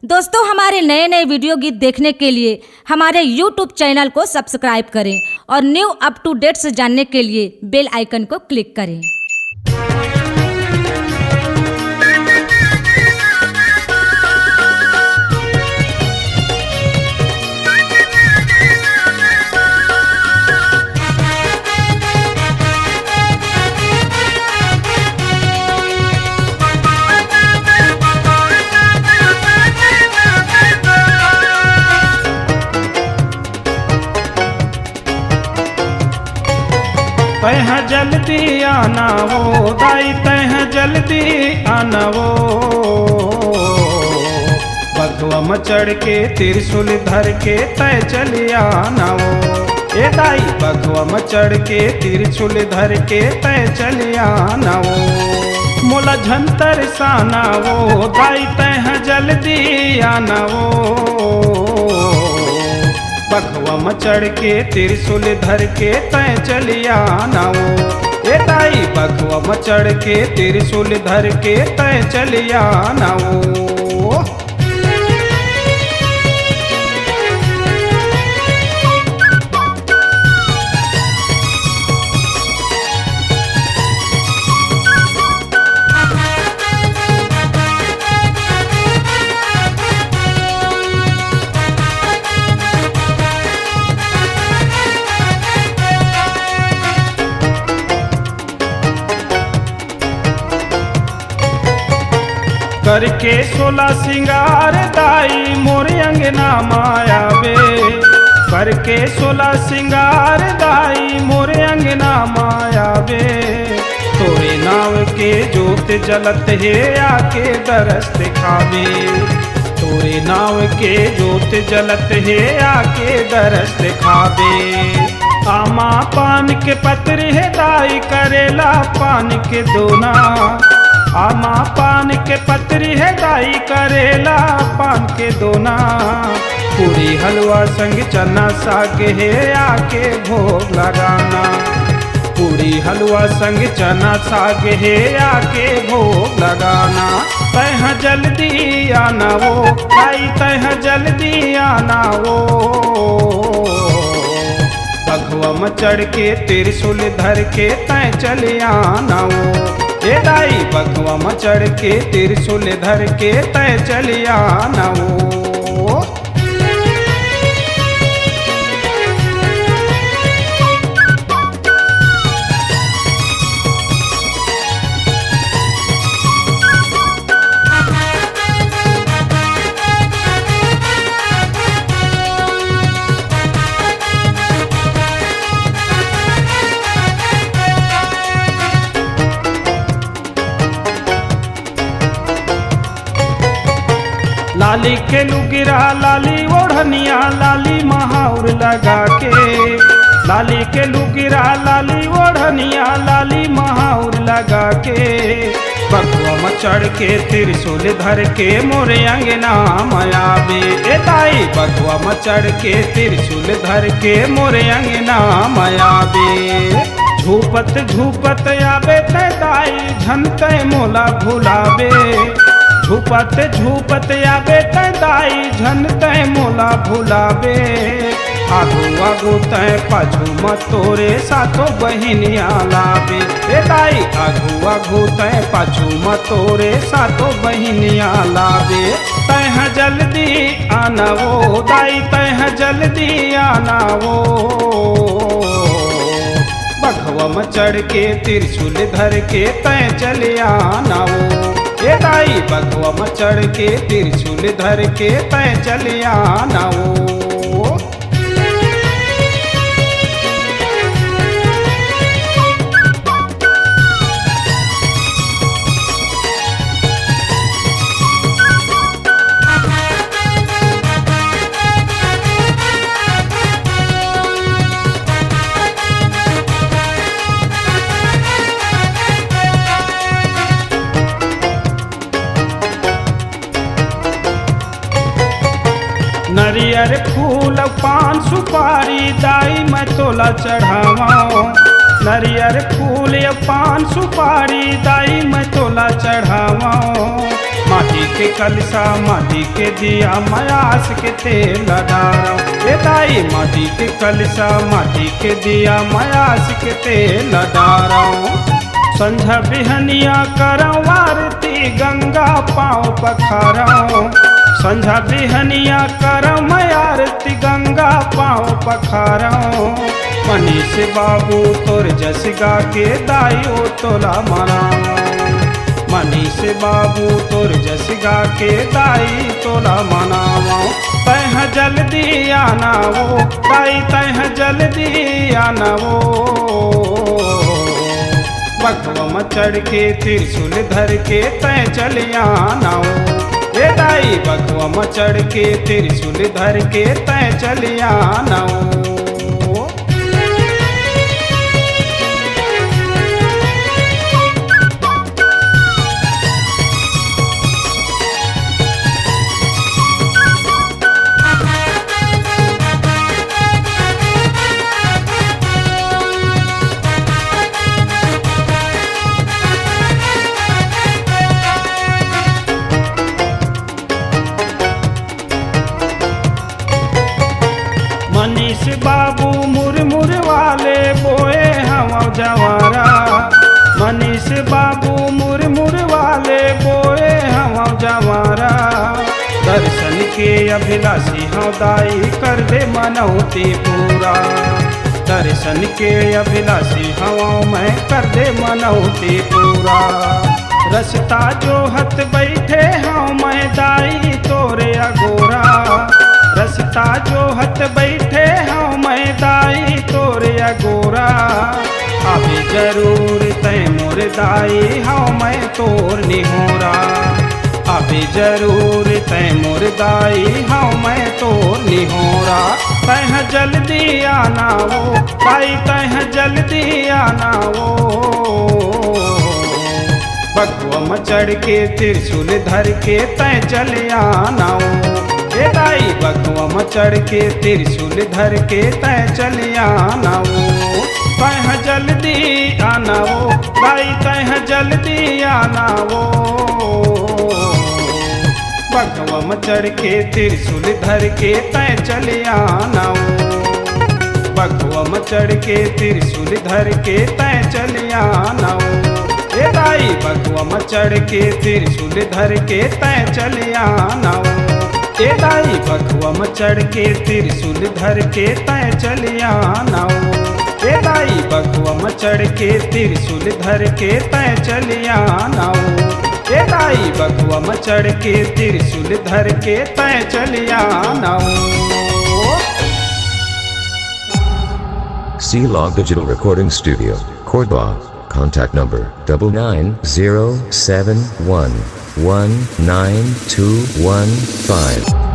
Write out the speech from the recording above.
दोस्तों, हमारे नए नए वीडियो गीत देखने के लिए हमारे YouTube चैनल को सब्सक्राइब करें और न्यू अप टू डेट्स जानने के लिए बेल आइकन को क्लिक करें। तह जल्दी आना वो दाई, तह जल्दी आना वो। बघवा मचढ़ के त्रिशूल धर के तय चली आना वो। ए दाई बघवा मचढ़ के त्रिशूल धर के तय चली आना वो। मोला झंतर साना वो दाई, तह जल्दी आना वो। बघवा मचढ़ के त्रिशूल धर के तय चली आना वो। ए दाई बघवा मचढ़ के त्रिशूल धर के तय चली आना वो। करके 16 सिंगार दाई मोरे अंगना माया बे। करके 16 सिंगार दाई मोरे अंगना माया बे। तोरे नाव के जोत जलत है आके दरस दिखावे। तोरे नाव के जोत जलत है आके दरस दिखावे। आमा पान के पत्र है दाई करेला पान के दोना। आमा पान के पत्री है दाई करेला पान के दोना। पूरी हलवा संग चना साग है आके भोग लगाना। पूरी हलवा संग चना साग है आके भोग लगाना। तह जल्दी आना वो दाई, तह जल्दी आना वो। बघवा मचढ़ के त्रिशूल धर के तय चले आना वो। ए दाई बघवा मचढ़ के त्रिशूल धर के तय चली आना वो। लाली के लुगिरा लाली ओढ़निया लाली महाउर लगा के। लाली के लुगिरा लाली ओढ़निया लाली महाउर लगा के। बघवा मचढ़ के त्रिशूल धर के मोरे अंगना माया बे। ए दाई बघवा मचढ़ के त्रिशूल धर के मोरे अंगना माया बे। झूपत झूपत आबे ते दाई झनते मोला भुलाबे। झूपत झूपत आबे तय दाई झन तय मोला भुलाबे। आगू आगू तय पाछू मत तोरे सातो बहिनिया लाबे। ए दाई आगू आगू तय पाछू मत तोरे सातो बहिनिया लाबे। तह जल्दी आना वो दाई, तह जल्दी आना वो। बघवा मचढ़ के त्रिशूल धर के तय चले आना वो। ए दाई बघवा मचढ़ के त्रिशूल धर के तय चले आना वो। नरियर फूल पान सुपारी दाई मैं तोला चढ़ावाओ। नरियर फूल पान सुपारी दाई मैं तोला चढ़ावाओ। माटी के कलसा माटी के दिया मयास के तेल डारो ए दाई माटी के कलसा माटी के दिया मयास के तेल डारो संझा बिहनिया करौ आरती गंगा पाँव पखारौ संझा बिहनिया करम आरती गंगा पाँव पखारौ मनीष बाबू तोर जस गा के दाइयो तोला मनाओ मनीष बाबू तोर जस गा के दाई तोला मनाओ तह जल्दी आना वो दाई तह जल्दी आना वो बकवा चढ़ के त्रिशूल धर के तय चल आना ए दाई बकवा चढ़ के त्रिशूल धर के तय चल आना मनीष बाबू मुरमुर वाले बोए हम जवारा मनीष बाबू मुरमुर वाले बोए हम जवारा दर्शन के अभिलाषी हम दाई कर दे मनौती पूरा दर्शन के अभिलाषी हम मैं कर दे मनौती पूरा रस्ता जो हथ बैठे हम मैं दाई तोरे अगोरा रस्ता जो हथ बैठे हाँ मैं दाई तोरे अगोरा अभी जरूर तय मोर दाई हाँ मैं तोर निहोरा अभी जरूर तय मोर दाई हाँ मैं तोर निहोरा तह जल्दी आना वो दाई तह जल्दी आना वो बकवा चढ़ के त्रिशूल धर के तय चल आना वो ए दाई बकवा चढ़ के त्रिशूल धर के तय चल आना वो तह जल्दी आना वो दाई तह जल्दी आना वो बकवा चढ़ के त्रिशूल धर के तय चल आना वो बकवा चढ़ के त्रिशूल धर के तय चल आना वो ए दाई बकवा चढ़ के त्रिशूल धर के तय चल आना वो ए दाई बकवा चढ़ के त्रिशूल धर के तय चल आना ए दाई बकवा चढ़ के त्रिशूल धर के तय चल आना ए दाई बकवा चढ़ के त्रिशूल धर के तय चल आना C-Log Digital Recording Studio, Cordoba. Contact number 9907119215.